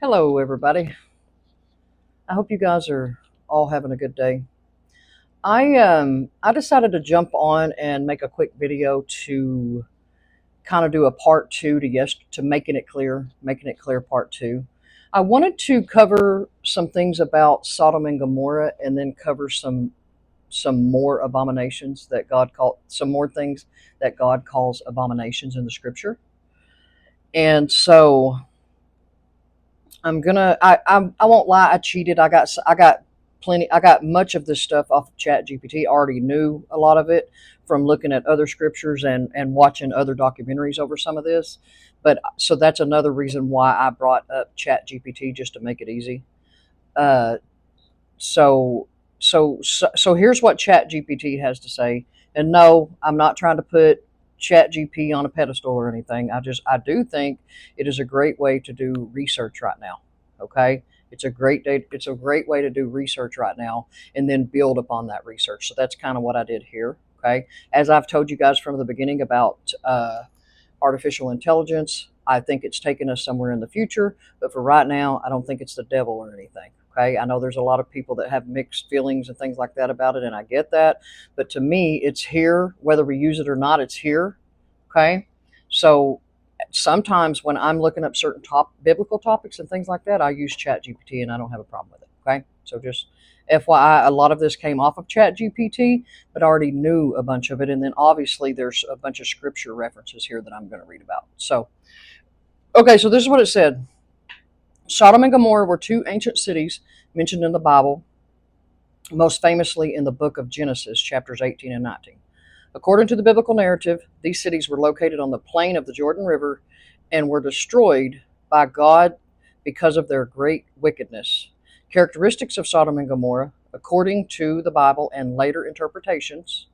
Hello, everybody. I hope you guys are all having a good day. I decided to jump on and make a quick video to kind of do a part two to making it clear part two. I wanted to cover some things about Sodom and Gomorrah, and then cover some more abominations that God called some more things that God calls abominations in the Scripture. And so I won't lie, I cheated. I got much of this stuff off of Chat GPT. Already knew a lot of it from looking at other scriptures and watching other documentaries over some of this. But so that's another reason why I brought up Chat GPT, just to make it easy. Uh, so so here's what Chat GPT has to say. And no, I'm not trying to put Chat GPT on a pedestal or anything. I do think it is a great way to do research right now. Okay, it's a great way to do research right now, and then build upon that research. So that's kind of what I did here. Okay, as I've told you guys from the beginning about artificial intelligence, I think it's taken us somewhere in the future, but for right now, I don't think it's the devil or anything. Okay, I know there's a lot of people that have mixed feelings and things like that about it, and I get that. But to me, it's here. Whether we use it or not, it's here. Okay, so sometimes when I'm looking up certain biblical topics and things like that, I use Chat GPT, and I don't have a problem with it. Okay, so just FYI, a lot of this came off of Chat GPT, but I already knew a bunch of it. And then obviously there's a bunch of scripture references here that I'm going to read about. So, okay, so this is what it said. Sodom and Gomorrah were two ancient cities mentioned in the Bible, most famously in the book of Genesis, chapters 18 and 19. According to the biblical narrative, these cities were located on the plain of the Jordan River and were destroyed by God because of their great wickedness. Characteristics of Sodom and Gomorrah, according to the Bible and later interpretations: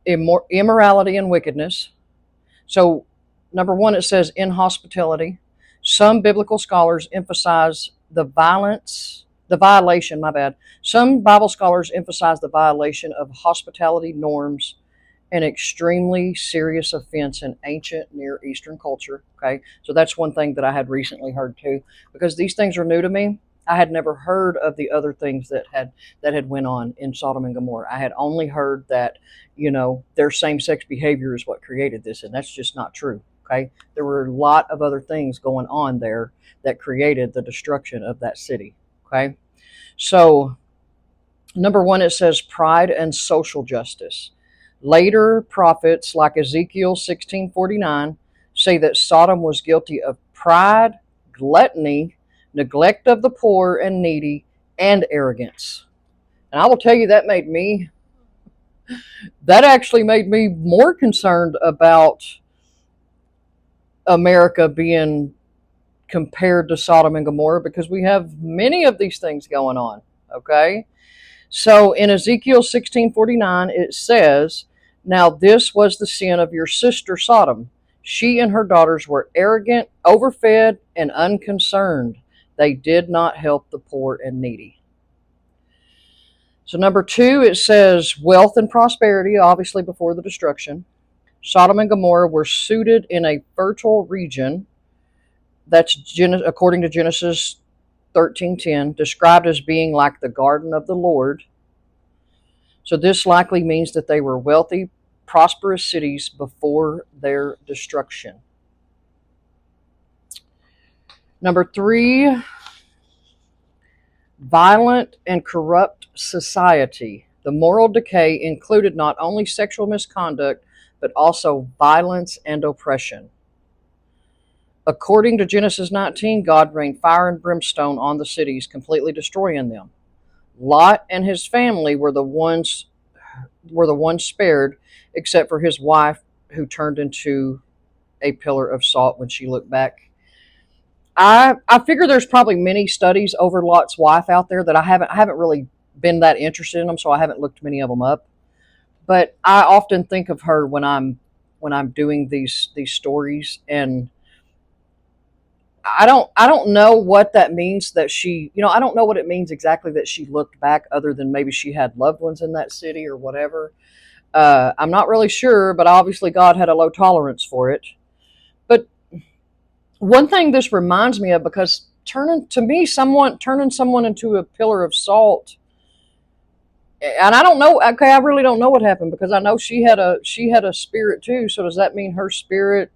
immorality and wickedness. So, number one, it says inhospitality. Some biblical scholars emphasize the violation, my bad. Some Bible scholars emphasize the violation of hospitality norms, an extremely serious offense in ancient Near Eastern culture. Okay, so that's one thing that I had recently heard too, because these things are new to me. I had never heard of the other things that had went on in Sodom and Gomorrah. I had only heard that, their same-sex behavior is what created this, and that's just not true. Okay, there were a lot of other things going on there that created the destruction of that city. Okay, so number one, it says pride and social justice. Later prophets like Ezekiel 16:49 say that Sodom was guilty of pride, gluttony, neglect of the poor and needy, and arrogance. And I will tell you, that actually made me more concerned about America being compared to Sodom and Gomorrah, because we have many of these things going on. Okay? So in Ezekiel 16:49, it says, "Now this was the sin of your sister Sodom. She and her daughters were arrogant, overfed, and unconcerned. They did not help the poor and needy." So number two, it says wealth and prosperity, obviously before the destruction. Sodom and Gomorrah were suited in a fertile region. That's according to Genesis 13:10, described as being like the garden of the Lord. So this likely means that they were wealthy, prosperous cities before their destruction. Number three, violent and corrupt society. The moral decay included not only sexual misconduct, but also violence and oppression. According to Genesis 19, God rained fire and brimstone on the cities, completely destroying them. Lot and his family were the ones spared, except for his wife, who turned into a pillar of salt when she looked back. I figure there's probably many studies over Lot's wife out there that I haven't really been that interested in them, so I haven't looked many of them up. But I often think of her when I'm doing these stories, and I don't know what that means, that she, I don't know what it means exactly that she looked back, other than maybe she had loved ones in that city or whatever. I'm not really sure, but obviously God had a low tolerance for it. But one thing this reminds me of, because turning someone into a pillar of salt. And I don't know. Okay, I really don't know what happened, because I know she had a spirit too. So does that mean her spirit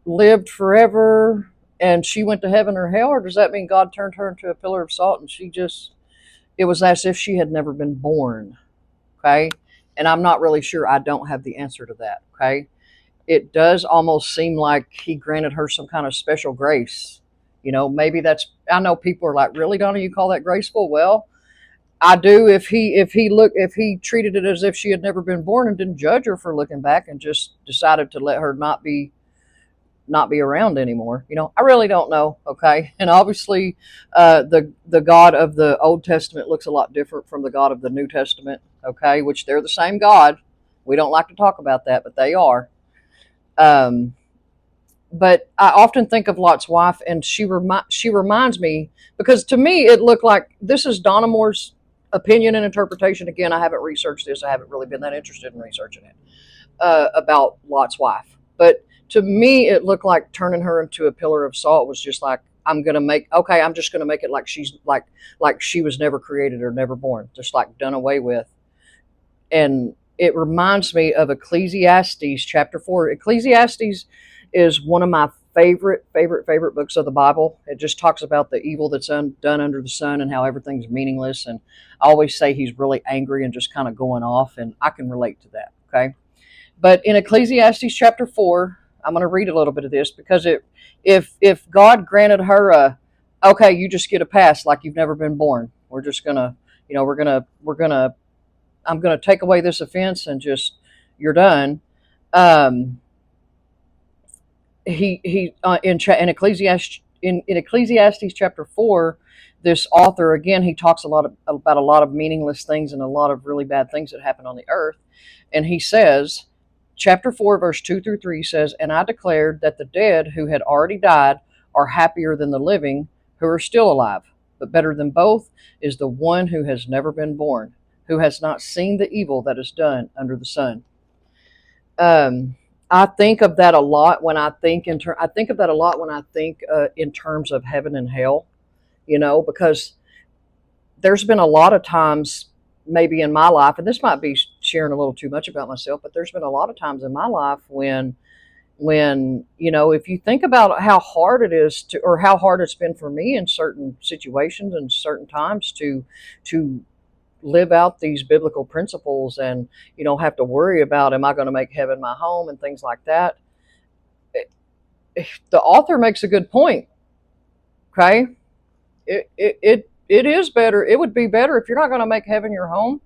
lived forever and she went to heaven or hell, or does that mean God turned her into a pillar of salt and it was as if she had never been born? Okay, and I'm not really sure. I don't have the answer to that. Okay, it does almost seem like he granted her some kind of special grace. Maybe that's. I know people are like, "Really, Donna? You call that graceful?" Well, I do. If he treated it as if she had never been born and didn't judge her for looking back and just decided to let her not be around anymore. I really don't know. Okay, and obviously, the God of the Old Testament looks a lot different from the God of the New Testament. Okay, which they're the same God. We don't like to talk about that, but they are. Um, but I often think of Lot's wife, and she reminds me, because to me it looked like, this is Donna Moore's opinion and interpretation. Again, I haven't researched this. I haven't really been that interested in researching it, about Lot's wife. But to me, it looked like turning her into a pillar of salt was just like, I'm just gonna make it like she's like she was never created or never born, just like done away with. And it reminds me of Ecclesiastes chapter 4. Ecclesiastes is one of my favorite books of the Bible. It just talks about the evil that's done under the sun and how everything's meaningless. And I always say he's really angry and just kind of going off, and I can relate to that. Okay, but in Ecclesiastes chapter 4, I'm going to read a little bit of this, because if God granted her okay, you just get a pass like you've never been born. We're just gonna, we're gonna I'm going to take away this offense and just, you're done. Um, in Ecclesiastes chapter 4, this author, again, he talks about a lot of meaningless things and a lot of really bad things that happen on the earth. And he says, chapter 4, verse 2 through 3 says, "And I declared that the dead who had already died are happier than the living who are still alive. But better than both is the one who has never been born, who has not seen the evil that is done under the sun." Um, I think of that a lot when I think of that a lot when I think in terms of heaven and hell. Because there's been a lot of times, maybe in my life, and this might be sharing a little too much about myself, but there's been a lot of times in my life when if you think about how hard it is to, or how hard it's been for me in certain situations and certain times to live out these biblical principles, and you don't have to worry about, am I going to make heaven my home and things like that. The author makes a good point. Okay, it is better. It would be better if you're not going to make heaven your home.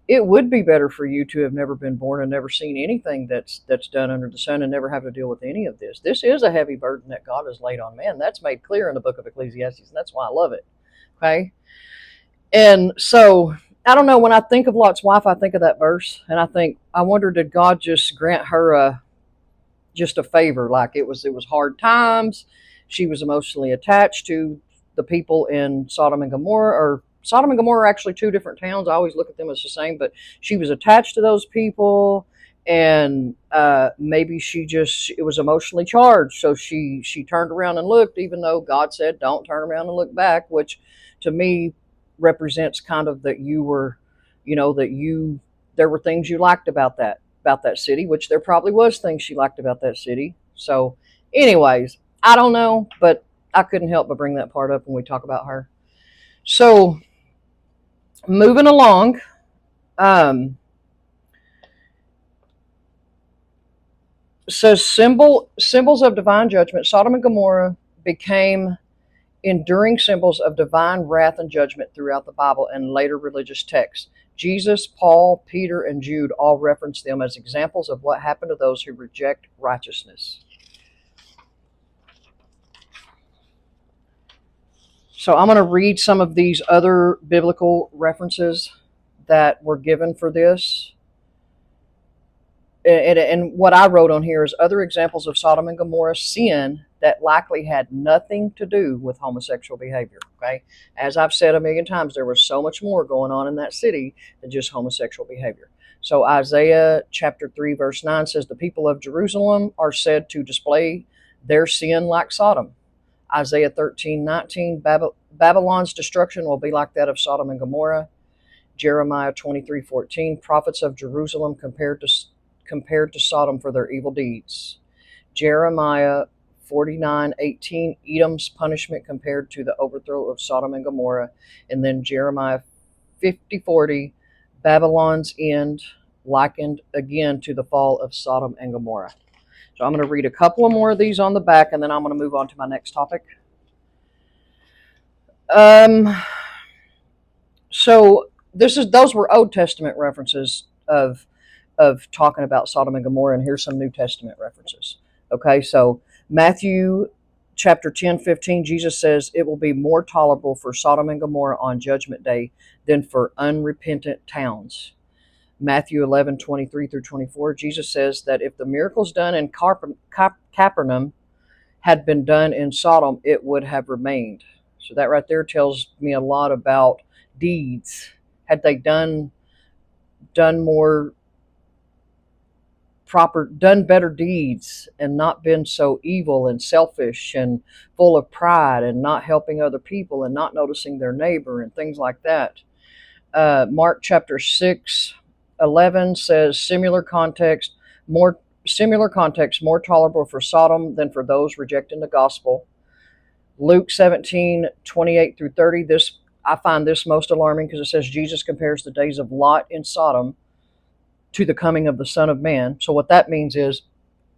It would be better for you to have never been born and never seen anything that's done under the sun, and never have to deal with any of this. This is a heavy burden that God has laid on man. That's made clear in the book of Ecclesiastes, and that's why I love it. Okay, and so I don't know. When I think of Lot's wife, I think of that verse, and I wonder, did God just grant her just a favor? Like it was hard times. She was emotionally attached to the people in Sodom and Gomorrah, or Sodom and Gomorrah are actually two different towns. I always look at them as the same, but she was attached to those people, and maybe it was emotionally charged. So she turned around and looked, even though God said, "Don't turn around and look back," which to me represents kind of that you were, there were things you liked about that city, which there probably was things she liked about that city. So, anyways, I don't know, but I couldn't help but bring that part up when we talk about her. So, moving along, says symbols of divine judgment. Sodom and Gomorrah became enduring symbols of divine wrath and judgment throughout the Bible and later religious texts. Jesus, Paul, Peter, and Jude all reference them as examples of what happened to those who reject righteousness. So I'm going to read some of these other biblical references that were given for this. And what I wrote on here is other examples of Sodom and Gomorrah's sin that likely had nothing to do with homosexual behavior. Okay, as I've said a million times, there was so much more going on in that city than just homosexual behavior. So Isaiah chapter 3 verse 9 says, "The people of Jerusalem are said to display their sin like Sodom." Isaiah 13:19, Babylon's destruction will be like that of Sodom and Gomorrah. Jeremiah 23:14, prophets of Jerusalem compared to Sodom for their evil deeds. Jeremiah 49:18, Edom's punishment compared to the overthrow of Sodom and Gomorrah. And then Jeremiah 50:40, Babylon's end likened again to the fall of Sodom and Gomorrah. So I'm going to read a couple of more of these on the back, and then I'm going to move on to my next topic. So those were Old Testament references of talking about Sodom and Gomorrah, and here's some New Testament references. Okay, so Matthew chapter 10:15, Jesus says, it will be more tolerable for Sodom and Gomorrah on Judgment Day than for unrepentant towns. Matthew 11:23 through 24, Jesus says that if the miracles done in Capernaum had been done in Sodom, it would have remained. So that right there tells me a lot about deeds. Had they done better deeds and not been so evil and selfish and full of pride and not helping other people and not noticing their neighbor and things like that. Mark chapter 6:11 says similar context more tolerable for Sodom than for those rejecting the gospel. Luke 17:28 through 30, I find this most alarming because it says Jesus compares the days of Lot in Sodom to the coming of the Son of Man. So what that means is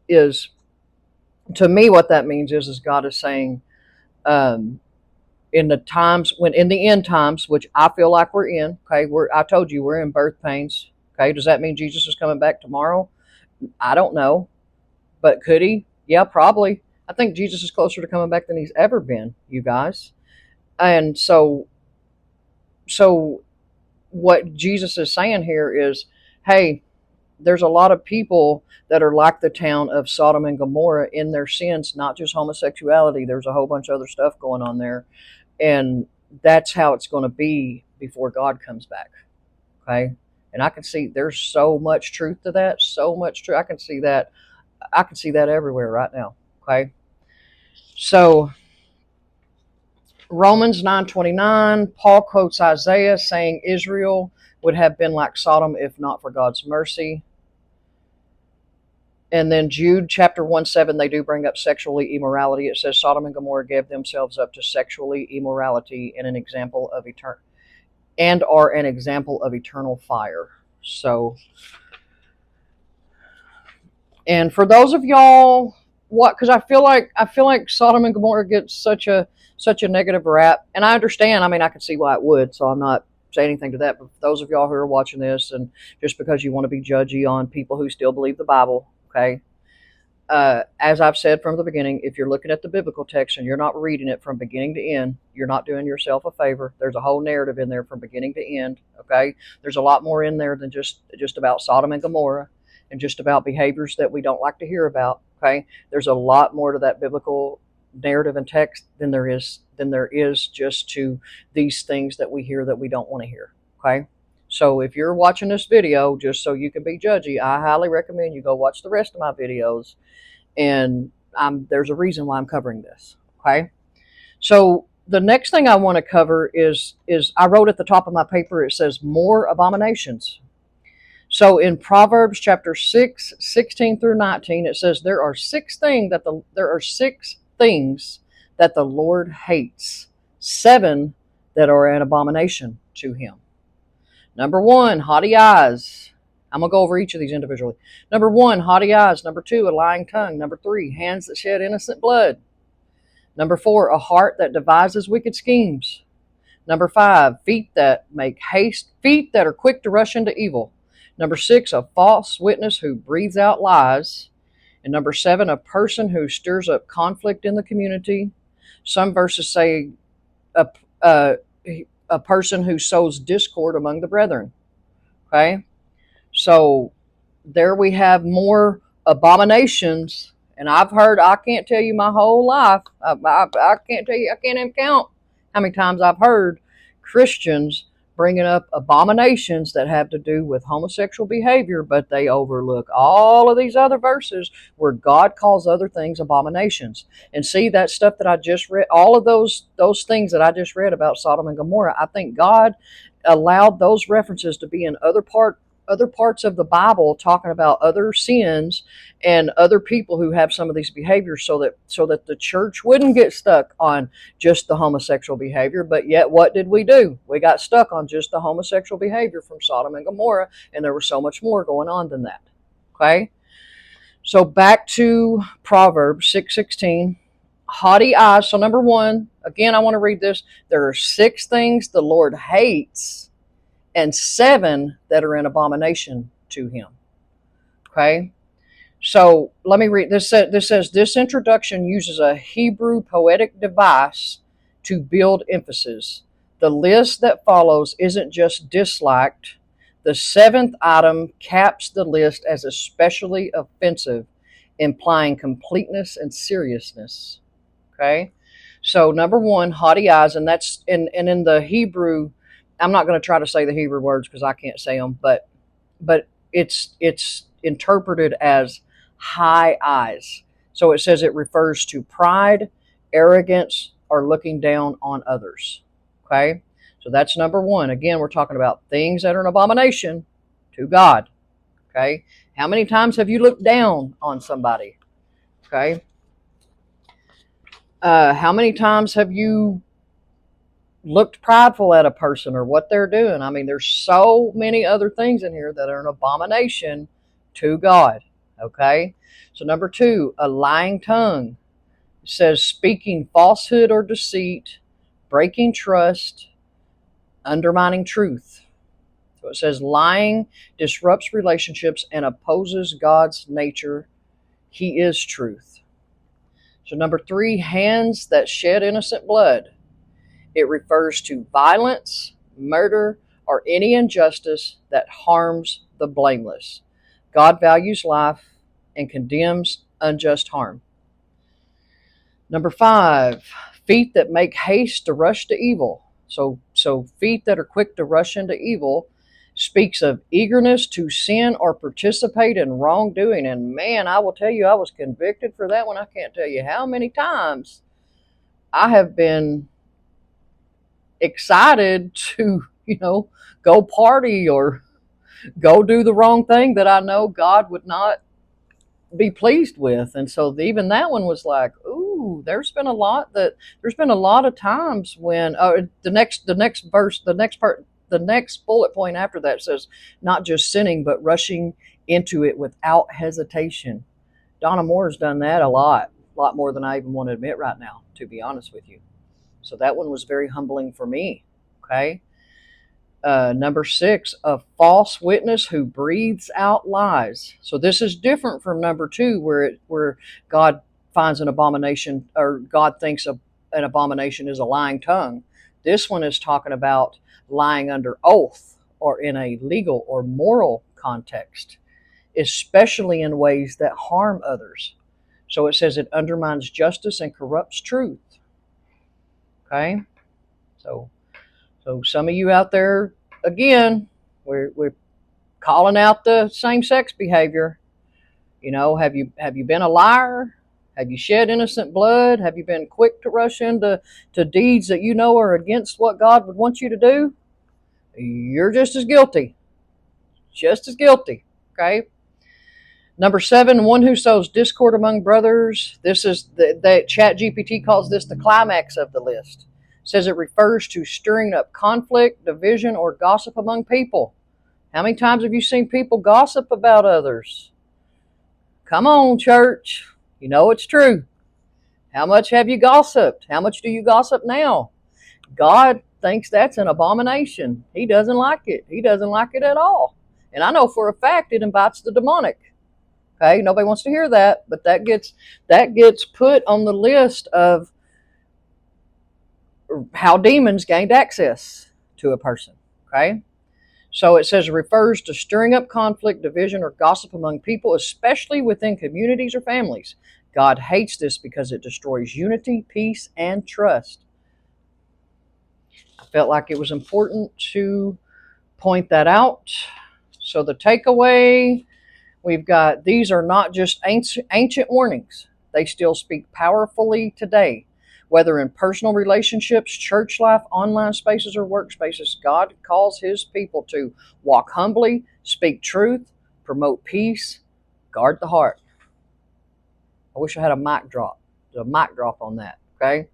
to me, what that means is God is saying, in the end times, which I feel like we're in, okay, I told you we're in birth pains. Okay, does that mean Jesus is coming back tomorrow? I don't know, but could he? Yeah, probably. I think Jesus is closer to coming back than he's ever been, you guys. And so what Jesus is saying here is, hey, there's a lot of people that are like the town of Sodom and Gomorrah in their sins, not just homosexuality. There's a whole bunch of other stuff going on there. And that's how it's going to be before God comes back. Okay? And I can see there's so much truth to that, so much truth. I can see that everywhere right now. Okay? So Romans 9:29, Paul quotes Isaiah saying Israel would have been like Sodom if not for God's mercy. And then Jude chapter 1:7, they do bring up sexually immorality. It says Sodom and Gomorrah gave themselves up to sexually immorality and are an example of eternal fire. So, and for those of y'all, because I feel like Sodom and Gomorrah gets such a negative rap, and I understand. I mean, I can see why it would, so I'm not saying anything to that. But for those of y'all who are watching this, and just because you want to be judgy on people who still believe the Bible, okay, as I've said from the beginning, if you're looking at the biblical text and you're not reading it from beginning to end, you're not doing yourself a favor. There's a whole narrative in there from beginning to end, okay? There's a lot more in there than just about Sodom and Gomorrah and just about behaviors that we don't like to hear about, okay? There's a lot more to that biblical narrative and text than there is just to these things that we hear that we don't want to hear, okay? So if you're watching this video just so you can be judgy, I highly recommend you go watch the rest of my videos. And there's a reason why I'm covering this, okay? So the next thing I want to cover is I wrote at the top of my paper, it says more abominations. So in Proverbs chapter 6:16 through 19, it says there are six things that the Lord hates, 7 that are an abomination to him. Number 1, haughty eyes. I'm going to go over each of these individually. Number 1, haughty eyes. Number 2, a lying tongue. Number 3, hands that shed innocent blood. Number 4, a heart that devises wicked schemes. Number 5, feet that are quick to rush into evil. Number 6, a false witness who breathes out lies. And number 7, a person who stirs up conflict in the community. Some verses say a person who sows discord among the brethren. Okay? So there we have more abominations. And I can't tell you my whole life. I can't even count how many times I've heard Christians bringing up abominations that have to do with homosexual behavior, but they overlook all of these other verses where God calls other things abominations. And see, that stuff that I just read, all of those things that I just read about Sodom and Gomorrah, I think God allowed those references to be in other parts of the Bible, talking about other sins and other people who have some of these behaviors, so that the church wouldn't get stuck on just the homosexual behavior. But yet, what did we do? We got stuck on just the homosexual behavior from Sodom and Gomorrah, and there was so much more going on than that. Okay? So back to Proverbs 6:16. Haughty eyes. So number one, again, I want to read this. There are 6 things the Lord hates, and 7 that are an abomination to him. Okay? So let me read this. This says, this introduction uses a Hebrew poetic device to build emphasis. The list that follows isn't just disliked. The 7th item caps the list as especially offensive, implying completeness and seriousness. Okay? So number one, haughty eyes, and that's in the Hebrew. I'm not going to try to say the Hebrew words because I can't say them, but it's interpreted as high eyes. So it says it refers to pride, arrogance, or looking down on others. Okay? So that's number one. Again, we're talking about things that are an abomination to God. Okay? How many times have you looked down on somebody? Okay? How many times have you looked prideful at a person or what they're doing? I mean, there's so many other things in here that are an abomination to God. Okay? So number 2, a lying tongue. It says speaking falsehood or deceit, breaking trust, undermining truth. So it says lying disrupts relationships and opposes God's nature. He is truth. So number 3, hands that shed innocent blood. It refers to violence, murder, or any injustice that harms the blameless. God values life and condemns unjust harm. Number 5, feet that make haste to rush to evil. So feet that are quick to rush into evil speaks of eagerness to sin or participate in wrongdoing. And man, I will tell you, I was convicted for that one. I can't tell you how many times I have been excited to, go party or go do the wrong thing that I know God would not be pleased with. And so even that one was like, ooh, there's been a lot of times when the next bullet point after that says not just sinning but rushing into it without hesitation. Donna Moore's done that a lot more than I even want to admit right now, to be honest with you. So that one was very humbling for me. Okay. Number 6, a false witness who breathes out lies. So this is different from number 2, where God finds an abomination, or God thinks an abomination is a lying tongue. This one is talking about lying under oath or in a legal or moral context, especially in ways that harm others. So it says it undermines justice and corrupts truth. Okay? So some of you out there, again, we're calling out the same-sex behavior. Have you been a liar? Have you shed innocent blood? Have you been quick to rush into deeds that you know are against what God would want you to do? You're just as guilty. Just as guilty. Okay? Number 7, one who sows discord among brothers. This is the ChatGPT calls this the climax of the list. Says it refers to stirring up conflict, division, or gossip among people. How many times have you seen people gossip about others? Come on, church. You know it's true. How much have you gossiped? How much do you gossip now? God thinks that's an abomination. He doesn't like it. He doesn't like it at all. And I know for a fact it invites the demonic. Okay, nobody wants to hear that, but that gets put on the list of how demons gained access to a person. Okay? So it says it refers to stirring up conflict, division, or gossip among people, especially within communities or families. God hates this because it destroys unity, peace, and trust. felt like it was important to point that out. So the takeaway, we've got, these are not just ancient warnings. They still speak powerfully today. Whether in personal relationships, church life, online spaces, or workspaces, God calls his people to walk humbly, speak truth, promote peace, guard the heart. I wish I had a mic drop. There's a mic drop on that. Okay.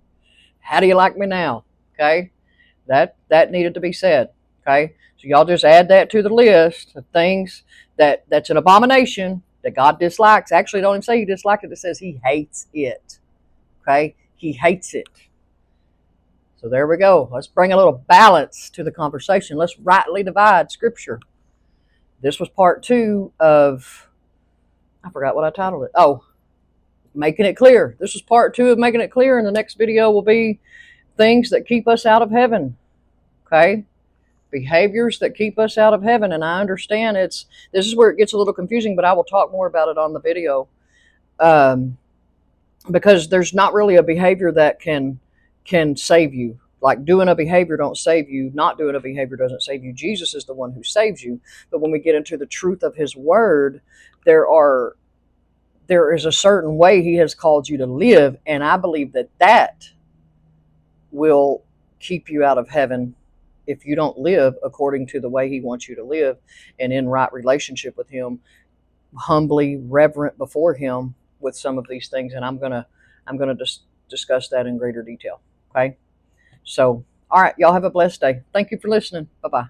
How do you like me now? Okay. That needed to be said. Okay. So y'all just add that to the list of things that's an abomination that God dislikes. Actually, don't even say he dislikes it. It says he hates it. Okay. He hates it. So there we go. Let's bring a little balance to the conversation. Let's rightly divide Scripture. This was part 2 of, I forgot what I titled it. Oh, making it clear. This is part 2 of making it clear, and the next video will be things that keep us out of heaven. Okay? Behaviors that keep us out of heaven. And I understand this is where it gets a little confusing, but I will talk more about it on the video. Because there's not really a behavior that can save you. Like doing a behavior don't save you. Not doing a behavior doesn't save you. Jesus is the one who saves you. But when we get into the truth of his word, there is a certain way he has called you to live, and I believe that will keep you out of heaven if you don't live according to the way he wants you to live and in right relationship with him, humbly reverent before him with some of these things. And I'm gonna discuss that in greater detail. Okay, so all right, y'all have a blessed day. Thank you for listening. Bye bye.